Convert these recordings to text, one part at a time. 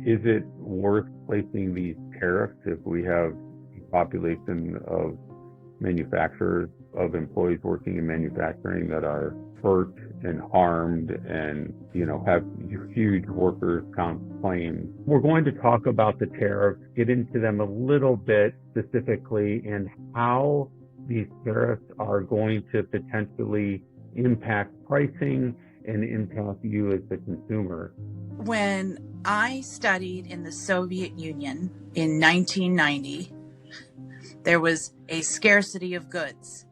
Is it worth placing these tariffs if we have a population of manufacturers, of employees working in manufacturing that are hurt and harmed and, have huge workers' comp claims? We're going to talk about the tariffs, get into them a little bit specifically, and how these tariffs are going to potentially impact pricing and impact you as the consumer. When I studied in the Soviet Union in 1990, there was a scarcity of goods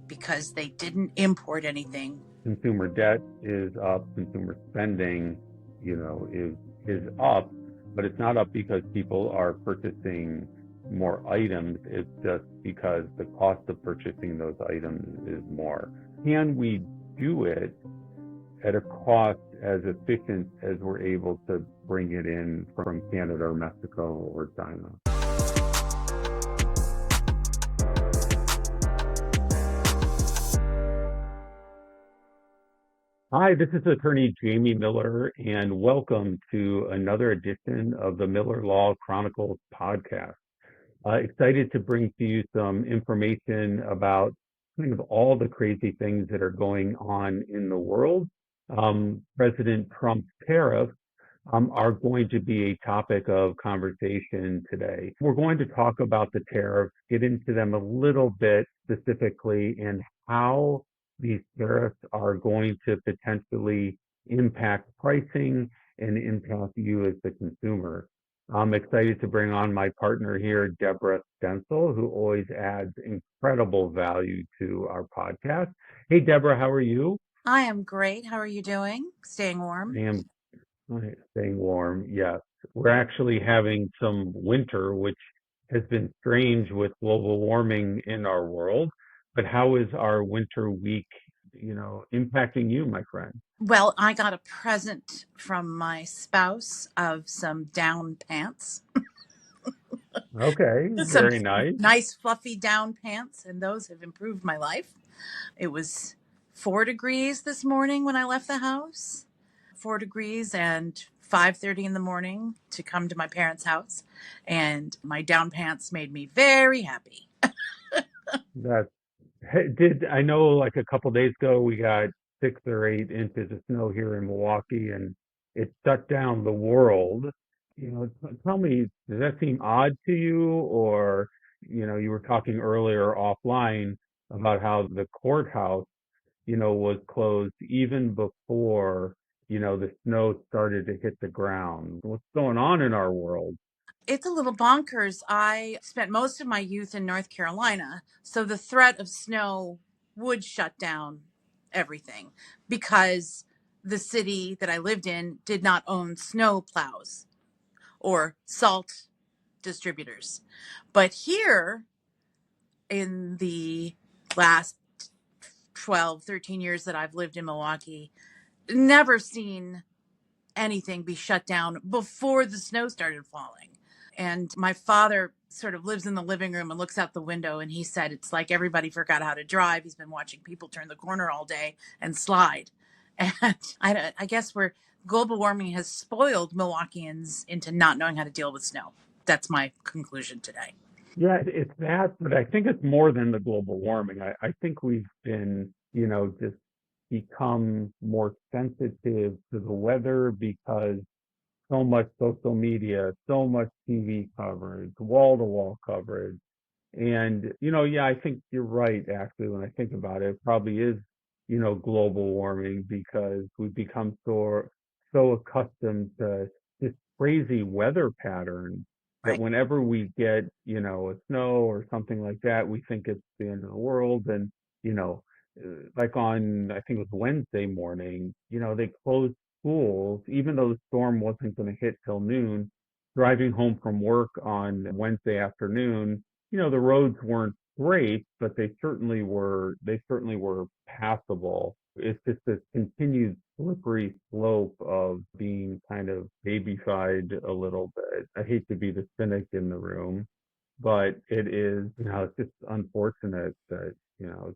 because they didn't import anything. Consumer debt is up, consumer spending, is up, but it's not up because people are purchasing more items. It's just because the cost of purchasing those items is more. Can we do it at a cost as efficient as we're able to bring it in from Canada or Mexico or China? Hi, this is attorney Jamie Miller, and welcome to another edition of the Miller Law Chronicles podcast. Excited to bring to you some information about kind of all the crazy things that are going on in the world. President Trump's tariffs are going to be a topic of conversation today. We're going to talk about the tariffs, get into them a little bit specifically, and how these tariffs are going to potentially impact pricing and impact you as the consumer. I'm excited to bring on my partner here, Deborah Stencel, who always adds incredible value to our podcast. Hey, Deborah, how are you? I am great. How are you doing? Staying warm? I am staying warm, yes. We're actually having some winter, which has been strange with global warming in our world. But how is our winter week, impacting you, my friend? Well, I got a present from my spouse of some down pants. Okay, Some very nice. nice fluffy down pants, and those have improved my life. It was 4 degrees this morning when I left the house. 4 degrees and 5:30 in the morning to come to my parents' house, and my down pants made me very happy. That did I know like a couple days ago we got 6 or 8 inches of snow here in Milwaukee, and it shut down the world. Tell me, does that seem odd to you? Or, you were talking earlier offline about how the courthouse, was closed even before, the snow started to hit the ground. What's going on in our world? It's a little bonkers. I spent most of my youth in North Carolina, so the threat of snow would shut down everything because the city that I lived in did not own snow plows or salt distributors. But here in the last 12, 13 years that I've lived in Milwaukee, never seen anything be shut down before the snow started falling. And my father sort of lives in the living room and looks out the window, and he said it's like everybody forgot how to drive. He's been watching people turn the corner all day and slide. And I guess global warming has spoiled Milwaukeeans into not knowing how to deal with snow. That's my conclusion today. Yeah, it's that, but I think it's more than the global warming. I think we've been, just become more sensitive to the weather because so much social media, so much TV coverage, wall to wall coverage. And, yeah, I think you're right, actually, when I think about it, it probably is, global warming because we've become so accustomed to this crazy weather pattern that Right. whenever we get, a snow or something like that, we think it's the end of the world. And, you know, like on, I think it was Wednesday morning, they closed schools, even though the storm wasn't going to hit till noon. Driving home from work on Wednesday afternoon, the roads weren't great, but they certainly were passable. It's just this continued slippery slope of being kind of babyfied a little bit. I hate to be the cynic in the room, but it is, it's just unfortunate that,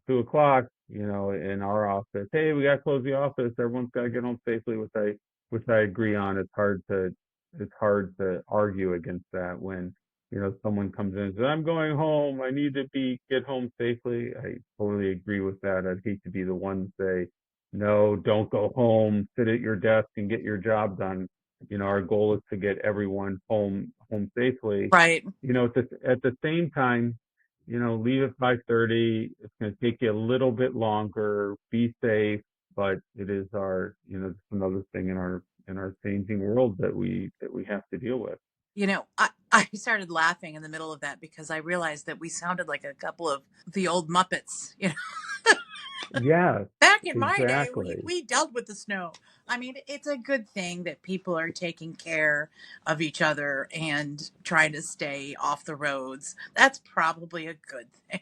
2 o'clock, in our office, hey, we got to close the office. Everyone's got to get home safely, which I agree on. It's hard to it's hard to argue against that when, someone comes in and says, I'm going home. I need to get home safely. I totally agree with that. I'd hate to be the one to say, no, don't go home. Sit at your desk and get your job done. Our goal is to get everyone home safely. Right. At the same time, leave at 5:30. It's going to take you a little bit longer. Be safe, but it is just another thing in our changing world that we have to deal with. I started laughing in the middle of that because I realized that we sounded like a couple of the old Muppets. Yes, Back in my day, exactly. we dealt with the snow. I mean, it's a good thing that people are taking care of each other and trying to stay off the roads. That's probably a good thing.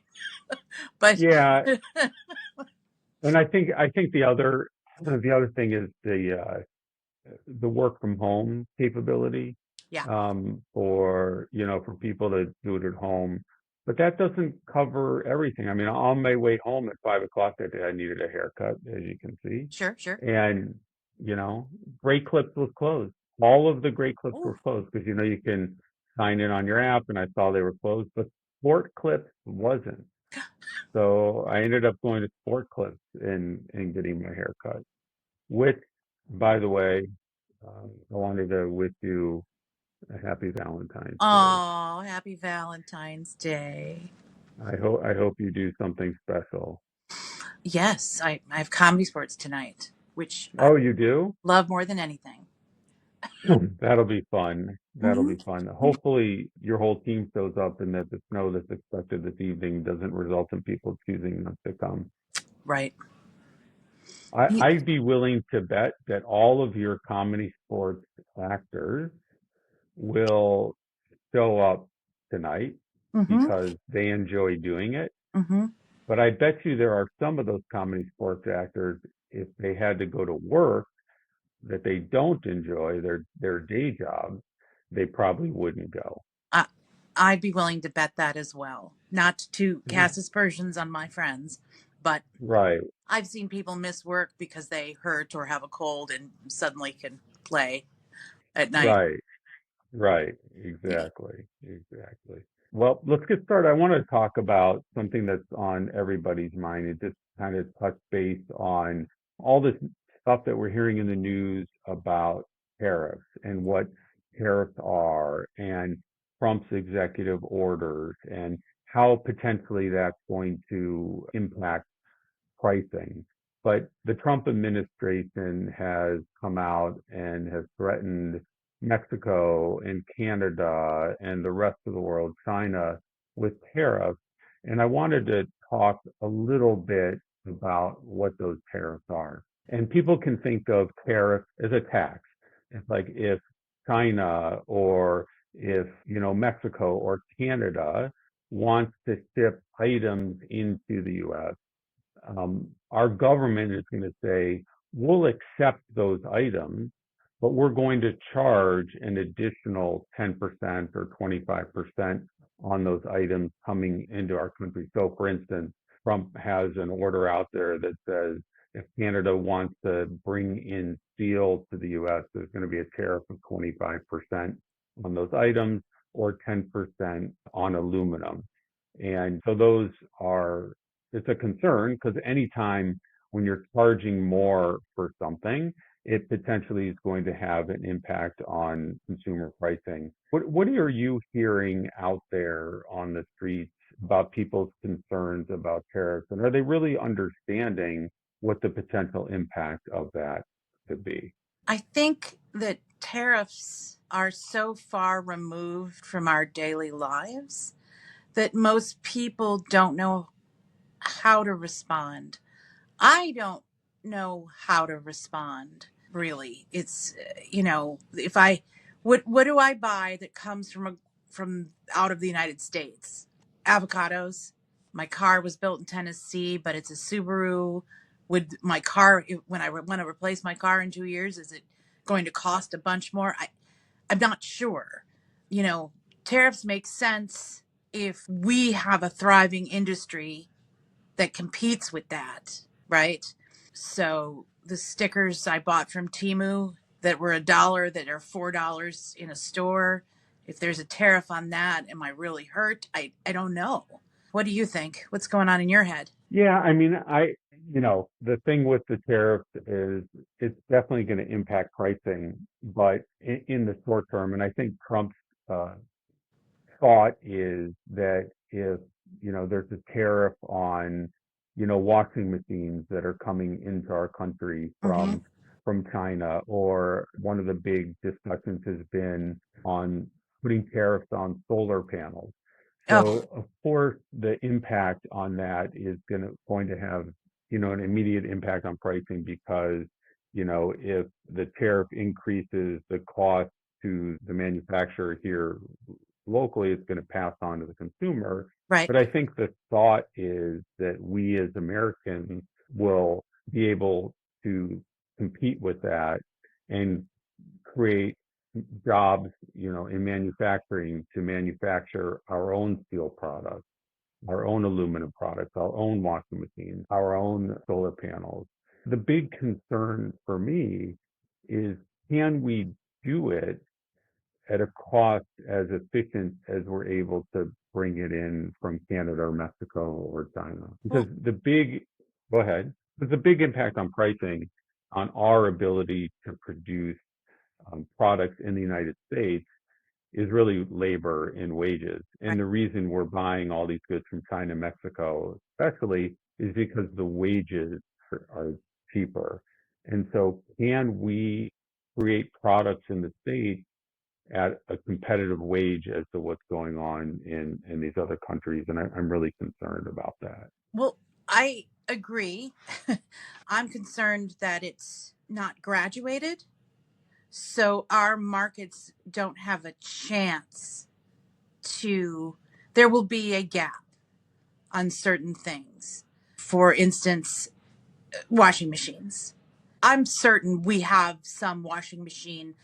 But Yeah, and I think the other thing is the work from home capability, yeah, for people to do it at home. But that doesn't cover everything. I mean, on my way home at 5 o'clock that day, I needed a haircut, as you can see. sure, sure. And, you know, Great Clips was closed. All of the Great Clips Ooh. were closed because, you can sign in on your app, and I saw they were closed, but Sport Clips wasn't. So I ended up going to Sport Clips and getting my hair cut, which, by the way, I wanted to wish you a happy Valentine's Day. Oh, happy Valentine's Day. I hope you do something special. Yes, I have comedy sports tonight, which I Oh, you do? love more than anything. That'll be fun. That'll Hmm. be fun. Hopefully, your whole team shows up and that the snow that's expected this evening doesn't result in people choosing not to come. Right. I'd be willing to bet that all of your comedy sports actors will show up tonight Mm-hmm. because they enjoy doing it. Mm-hmm. But I bet you there are some of those comedy sports actors, if they had to go to work that they don't enjoy their day jobs, they probably wouldn't go. I, I'd be willing to bet that as well. Not to Yeah. cast aspersions on my friends, but Right, I've seen people miss work because they hurt or have a cold and suddenly can play at night. right. Right, exactly, exactly. Well, let's get started. I want to talk about something that's on everybody's mind and just kind of touch base on all this stuff that we're hearing in the news about tariffs and what tariffs are and Trump's executive orders and how potentially that's going to impact pricing. But the Trump administration has come out and has threatened Mexico and Canada and the rest of the world, China, with tariffs. And I wanted to talk a little bit about what those tariffs are. And people can think of tariffs as a tax. It's like if China or if, Mexico or Canada wants to ship items into the US, our government is going to say, we'll accept those items, but we're going to charge an additional 10% or 25% on those items coming into our country. So, for instance, Trump has an order out there that says if Canada wants to bring in steel to the US, there's going to be a tariff of 25% on those items or 10% on aluminum. And so those are it's a concern because anytime when you're charging more for something, it potentially is going to have an impact on consumer pricing. What are you hearing out there on the streets about people's concerns about tariffs? And are they really understanding what the potential impact of that could be? I think that tariffs are so far removed from our daily lives that most people don't know how to respond. I don't know how to respond, really. It's if I what do I buy that comes from out of the United States? Avocados. My car was built in Tennessee, but it's a Subaru. Would my car, when I want to replace my car in 2 years, is it going to cost a bunch more? I'm not sure. You know, Tariffs make sense if we have a thriving industry that competes with that, right? So the stickers I bought from Timu, that were $1 that are $4 in a store. If there's a tariff on that, am I really hurt? I don't know. What do you think? What's going on in your head? Yeah, I mean, the thing with the tariffs is it's definitely going to impact pricing, but in the short term, and I think Trump's uh, thought is that if, there's a tariff on, washing machines that are coming into our country Mm-hmm. from China, or one of the big discussions has been on putting tariffs on solar panels. Oh, So of course the impact on that is going to have, an immediate impact on pricing because, if the tariff increases the cost to the manufacturer here locally, it's going to pass on to the consumer. right. But I think the thought is that we as Americans will be able to compete with that and create jobs, in manufacturing to manufacture our own steel products, our own aluminum products, our own washing machines, our own solar panels. The big concern for me is, can we do it at a cost as efficient as we're able to bring it in from Canada or Mexico or China? Because Well, go ahead, there's a big impact on pricing on our ability to produce products in the United States is really labor and wages. right. And the reason we're buying all these goods from China and Mexico, especially, is because the wages are cheaper. And so, can we create products in the States at a competitive wage as to what's going on in these other countries? And I'm really concerned about that. Well, I agree. I'm concerned that it's not graduated, so our markets don't have a chance to. There will be a gap on certain things. For instance, washing machines. I'm certain we have some washing machine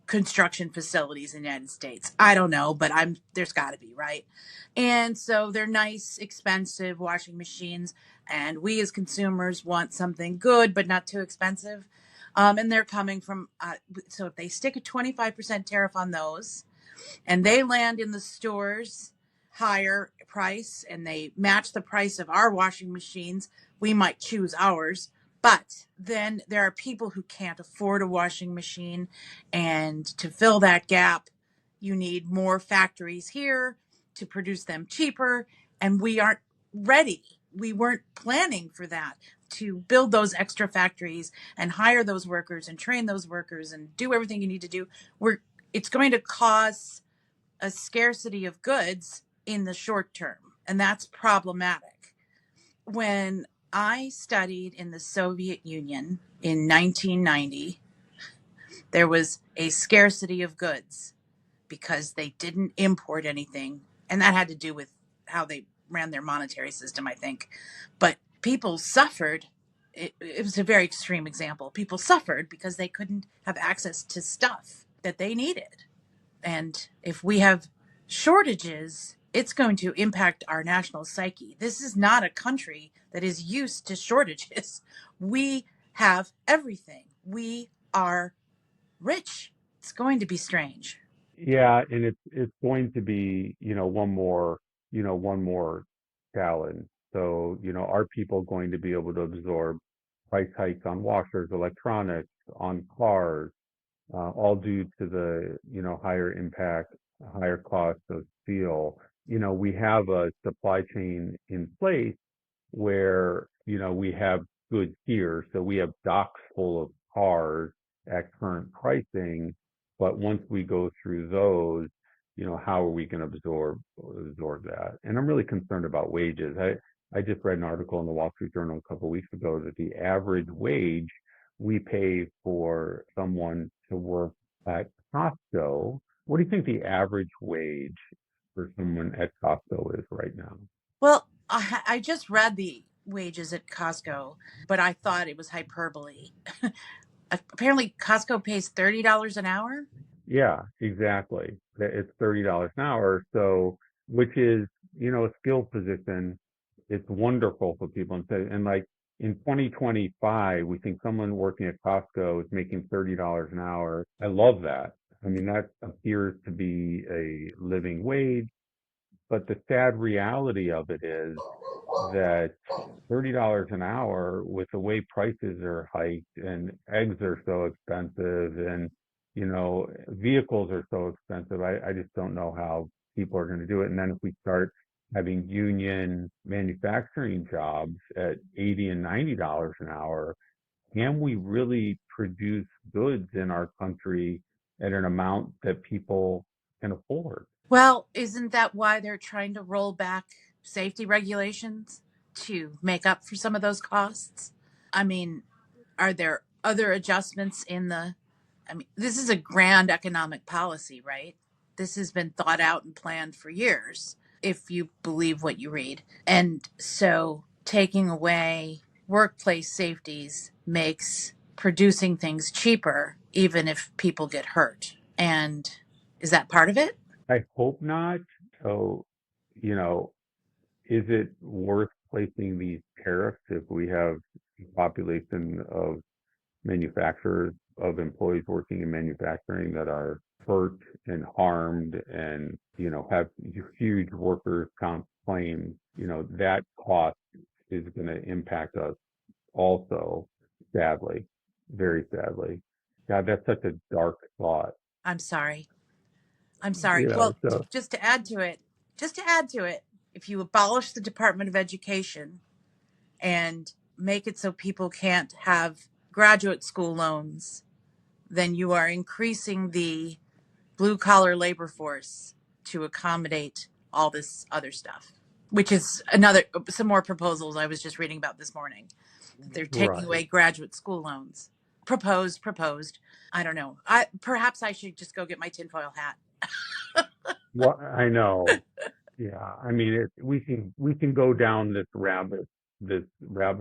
construction facilities in the United States. I don't know, but I'm there's got to be, right? And so they're nice, expensive washing machines, and we as consumers want something good but not too expensive. And they're coming from so if they stick a 25% tariff on those, and they land in the stores higher price and they match the price of our washing machines, we might choose ours. But then there are people who can't afford a washing machine, and to fill that gap you need more factories here to produce them cheaper, and we aren't ready. We weren't planning for that, to build those extra factories and hire those workers and train those workers and do everything you need to do. We're It's going to cause a scarcity of goods in the short term, and that's problematic. When I studied in the Soviet Union in 1990, there was a scarcity of goods because they didn't import anything, and that had to do with how they ran their monetary system, I think. But people suffered. It was a very extreme example. People suffered because they couldn't have access to stuff that they needed. And if we have shortages, it's going to impact our national psyche. This is not a country that is used to shortages. We have everything. We are rich. It's going to be strange. Yeah, and it's going to be, one more challenge. So, are people going to be able to absorb price hikes on washers, electronics, on cars, all due to the, higher impact, higher cost of steel? We have a supply chain in place where, we have goods here. So we have docks full of cars at current pricing. But once we go through those, how are we going to absorb that? And I'm really concerned about wages. I just read an article in the Wall Street Journal a couple of weeks ago that the average wage we pay for someone to work at Costco. What do you think the average wage for someone at Costco is right now? Well, I just read the wages at Costco, but I thought it was hyperbole. Apparently, Costco pays $30 an hour. Yeah, exactly. It's $30 an hour. So, which is, a skilled position. It's wonderful for people. And like, In 2025, we think someone working at Costco is making $30 an hour. I love that. I mean, that appears to be a living wage, but the sad reality of it is that $30 an hour with the way prices are hiked and eggs are so expensive and vehicles are so expensive. I just don't know how people are going to do it. And then if we start having union manufacturing jobs at 80 and $90 an hour, can we really produce goods in our country at an amount that people can afford? Well, isn't that why they're trying to roll back safety regulations to make up for some of those costs? I mean, are there other adjustments in the I mean, this is a grand economic policy, right? This has been thought out and planned for years, if you believe what you read. And so taking away workplace safeties makes producing things cheaper, even if people get hurt. And is that part of it? I hope not. So, you know, is it worth placing these tariffs if we have a population of manufacturers, of employees working in manufacturing that are hurt and harmed and, have huge workers' comp claims? That cost is going to impact us also, sadly, very sadly. God, that's such a dark thought. I'm sorry. I'm sorry. Well, So just to add to it, if you abolish the Department of Education and make it so people can't have graduate school loans, then you are increasing the blue collar labor force to accommodate all this other stuff, which is some more proposals I was just reading about this morning. They're taking right. away graduate school loans. Proposed. I don't know. Perhaps I should just go get my tinfoil hat. Well, I know. Yeah, I mean, we can go down this rabbit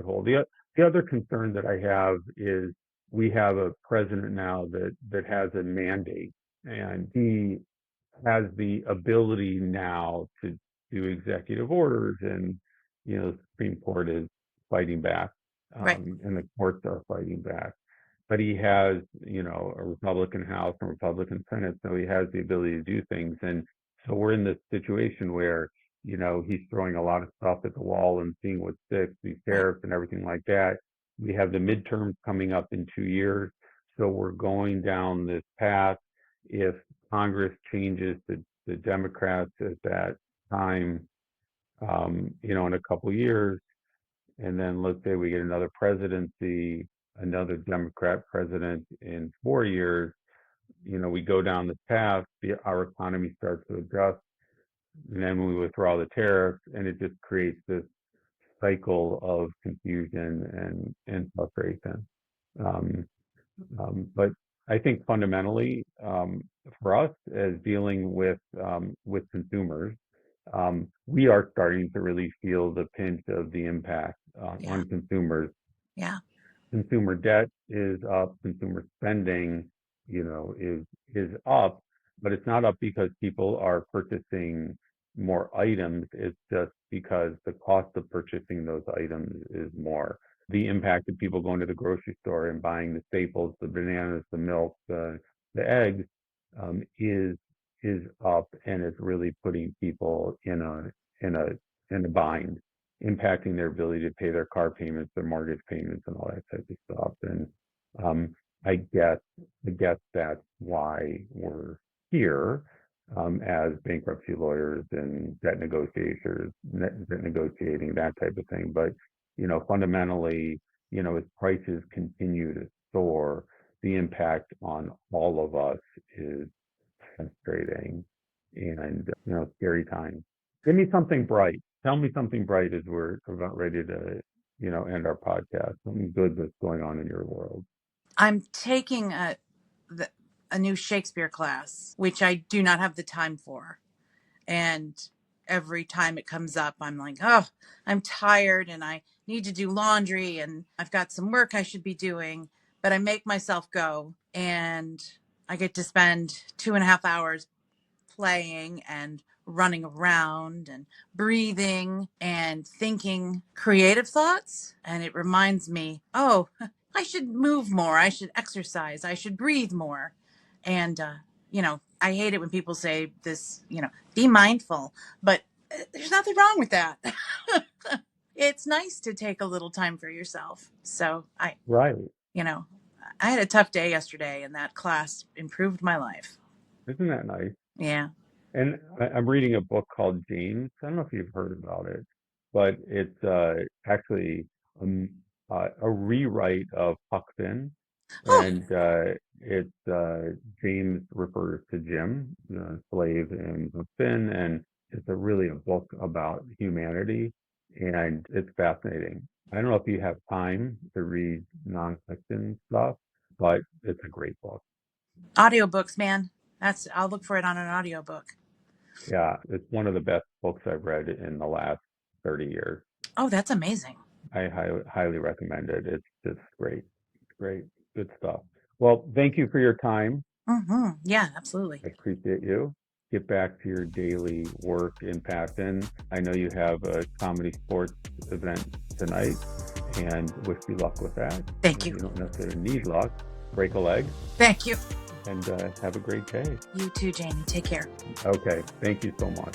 hole. The other concern that I have is we have a president now that has a mandate, and he has the ability now to do executive orders, and the Supreme Court is fighting back, Right. and the courts are fighting back. But he has, a Republican House and Republican Senate, so he has the ability to do things. And so we're in this situation where, he's throwing a lot of stuff at the wall and seeing what sticks, these Right. tariffs and everything like that. We have the midterms coming up in 2 years. So we're going down this path. If Congress changes the Democrats at that time, in a couple of years, and then let's say we get another presidency, another Democrat president in 4 years, we go down this path, our economy starts to adjust, and then we withdraw the tariffs, and it just creates this cycle of confusion and frustration. Um, but I think fundamentally, for us as dealing with consumers, we are starting to really feel the pinch of the impact Yeah. on consumers. Yeah. Consumer debt is up, consumer spending, is up, but it's not up because people are purchasing more items. It's just because the cost of purchasing those items is more. The impact of people going to the grocery store and buying the staples, the bananas, the milk, the eggs, is up, and it's really putting people in a bind, impacting their ability to pay their car payments, their mortgage payments, and all that type of stuff. And um, I guess that's why we're here, as bankruptcy lawyers and debt negotiating, that type of thing. But fundamentally, as prices continue to soar, the impact on all of us is frustrating and scary times. Give me something bright. Tell me something bright as we're about ready to end our podcast. Something good that's going on in your world. I'm taking a new Shakespeare class, which I do not have the time for. And every time it comes up, I'm like, oh, I'm tired and I need to do laundry and I've got some work I should be doing. But I make myself go and I get to spend 2.5 hours playing and running around and breathing and thinking creative thoughts. And it reminds me, oh, I should move more. I should exercise. I should breathe more. And, I hate it when people say this, be mindful, but there's nothing wrong with that. It's nice to take a little time for yourself. So Right. I had a tough day yesterday, and that class improved my life. Isn't that nice? Yeah. And I'm reading a book called James. I don't know if you've heard about it, but it's actually um, a rewrite of Huck Finn. Oh, And it's James refers to Jim, the slave in Huck Finn, and it's really a book about humanity, and it's fascinating. I don't know if you have time to read nonfiction stuff, but it's a great book. audiobooks, man. I'll look for it on an audiobook. Yeah, it's one of the best books I've read in the last 30 years. Oh, that's amazing. I highly recommend it. It's just great. Great. Good stuff. Well, thank you for your time. Yeah, absolutely. I appreciate you. Get back to your daily work and passion. I know you have a comedy sports event tonight, and wish you luck with that. Thank You you. don't necessarily need luck. Break a leg Thank you. and have a great day. You too, Jamie. Take care. Okay. Thank you so much.